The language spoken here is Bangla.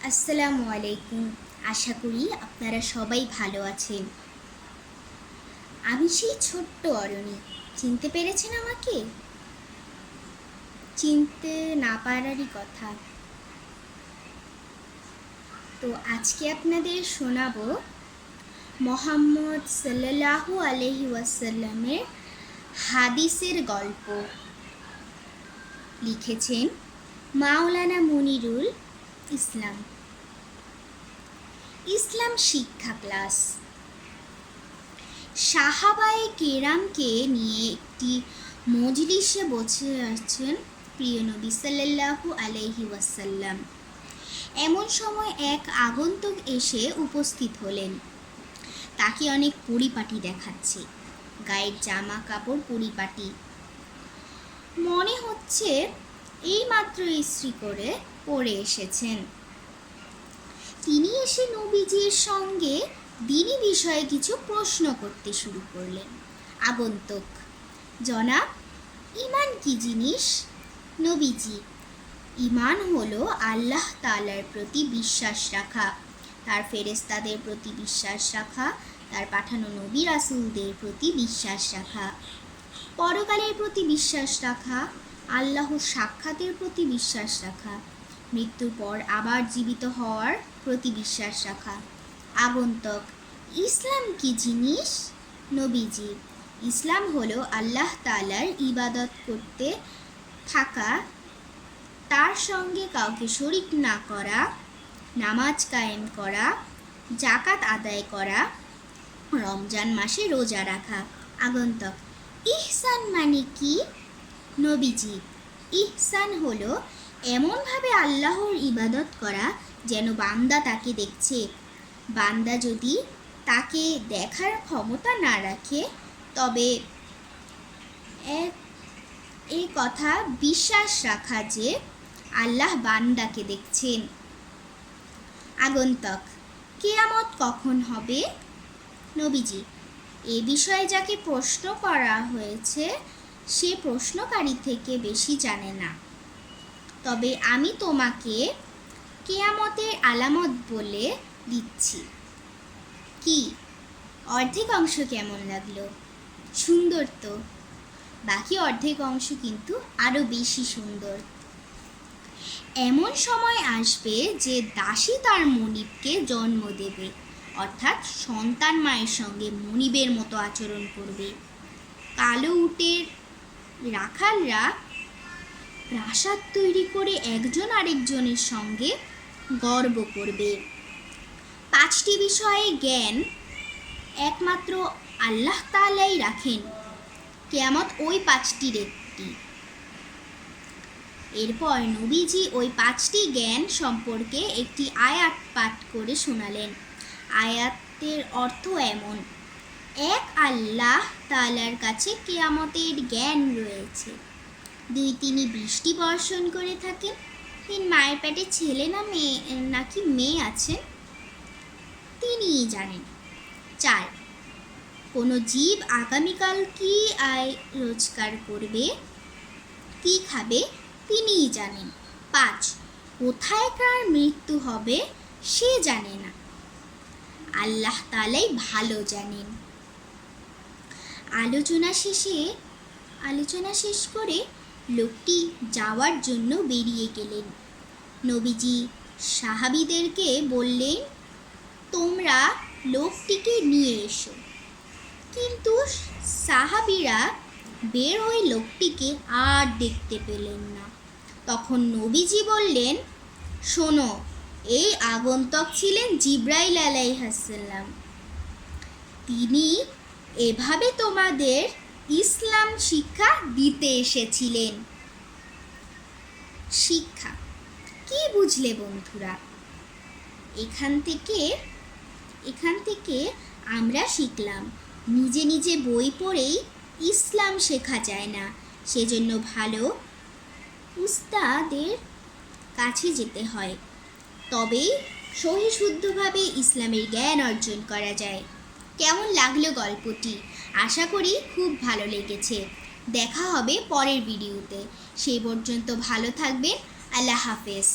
আসসালামু আলাইকুম। আশা করি আপনারা সবাই ভালো আছেন। আমি সেই ছোট্ট অরণি। চিনতে পেরেছেন আমাকে? চিনতে না পারারই কথা। তো আজকে আপনাদের শোনাবো মুহাম্মদ সাল্লাল্লাহু আলাইহি ওয়াসাল্লামের হাদিসের গল্প। লিখেছেন মাওলানা মুনিরুল ইসলাম। ইসলাম শিক্ষা ক্লাস। সাহাবায়ে কেরামকে নিয়ে একটি মজলিসে বসে আছেন প্রিয় নবী সাল্লাল্লাহু আলাইহি ওয়াসাল্লাম। এমন সময় এক আগন্তুক এসে উপস্থিত হলেন। তাকে অনেক পরিপাটি দেখাচ্ছে, গায়ের জামা কাপড় পরিপাটি, মনে হচ্ছে এইমাত্র ইস্ত্রি করে পরে এসেছেন। তিনি এসে নবীজির সঙ্গে দিনী বিষয়ে কিছু প্রশ্ন করতে শুরু করলেন। আগন্তুক: জনাব, ঈমান কি জিনিস? নবীজি: ঈমান হলো আল্লাহ তাআলার প্রতি বিশ্বাস রাখা, তার ফেরেশতাদের প্রতি বিশ্বাস রাখা, তার পাঠানো নবী রাসূলদের প্রতি বিশ্বাস রাখা, পরকালের প্রতি বিশ্বাস রাখা, আল্লাহর সাক্ষাতের প্রতি বিশ্বাস রাখা, মৃত্যুর পর আবার জীবিত হওয়ার প্রতি বিশ্বাস রাখা। আগন্তুক: ইসলাম কি জিনিস? নবীজি: ইসলাম হলো আল্লাহ তাআলার ইবাদত করতে থাকা, তার সঙ্গে কাউকে শরীক না করা, নামাজ কায়েম করা, যাকাত আদায় করা, রমজান মাসে রোজা রাখা। আগন্তুক: ইহসান মানে কি? নবীজি: ইহসান হলো এমনভাবে আল্লাহর ইবাদত করা যেন বান্দা তাকে দেখছে। বান্দা যদি তাকে দেখার ক্ষমতা না রাখে তবে এই কথা বিশ্বাস রাখা যে আল্লাহ বান্দাকে দেখছেন। আগন্তুক: কিয়ামত কখন হবে? নবীজি: এ বিষয়ে যাকে প্রশ্ন করা হয়েছে সে প্রশ্নকারী থেকে বেশি জানে না, তবে আমি তোমাকে কিয়ামতের আলামত বলে দিচ্ছি। কি? অর্ধেক অংশ কেমন লাগলো? সুন্দর তো। বাকি অর্ধেক অংশ কিন্তু আরও বেশি সুন্দর। এমন সময় আসবে যে দাসী তার মনিবকে জন্ম দেবে, অর্থাৎ সন্তান মায়ের সঙ্গে মনিবের মতো আচরণ করবে। কালো উটের রাখালরা প্রাসাদ তৈরি করে একজন আরেকজনের সঙ্গে গর্ব করবে। 5টি বিষয়ে জ্ঞান একমাত্র আল্লাহ তাআলাই রাখেন। কিয়ামত ওই 5টির একটি। এরপর নবীজি ওই 5টি জ্ঞান সম্পর্কে একটি আয়াত পাঠ করে শোনালেন। আয়াতের অর্থ এমন: এক আল্লাহ তাআলার কাছে কিয়ামতের জ্ঞান রয়েছে। 2, তিনি বৃষ্টি বর্ষণ করে থাকেন। 3, মায়ের পেটে ছেলে নাকি মেয়ে আছেন তিনিই জানেন। 4, কোনো জীব আগামীকাল কি আয় রোজগার করবে, কি খাবে তিনিই জানেন। 5, কোথায় কার মৃত্যু হবে সে জানে না, আল্লাহ তাআলাই ভালো জানেন। আলোচনা শেষ করে লোকটি যাওয়ার জন্য বেরিয়ে গেলেন। নবীজি সাহাবীদেরকে বললেন, তোমরা লোকটিকে নিয়ে এসো। কিন্তু সাহাবীরা বের হয়ে লোকটিকে আর দেখতে পেলেন না। তখন নবীজি বললেন, শোনো, এই আগন্তুক ছিলেন জিবরাইল আলাইহিস সালাম। তিনি এভাবে তোমাদের ইসলাম শিক্ষা দিতে এসেছিলেন। শিক্ষা কি বুঝলে বন্ধুরা? এখান থেকে আমরা শিখলাম নিজে নিজে বই পড়েই ইসলাম শেখা যায় না, সেজন্য ভালো উস্তাদের কাছে যেতে হয়, তবেই সহিশুদ্ধভাবে ইসলামের জ্ঞান অর্জন করা যায়। কেমন লাগলো গল্পটি? আশা করি খুব ভালো লেগেছে। দেখা হবে পরের ভিডিওতে। সেই পর্যন্ত ভালো থাকবেন। আল্লাহ হাফেজ।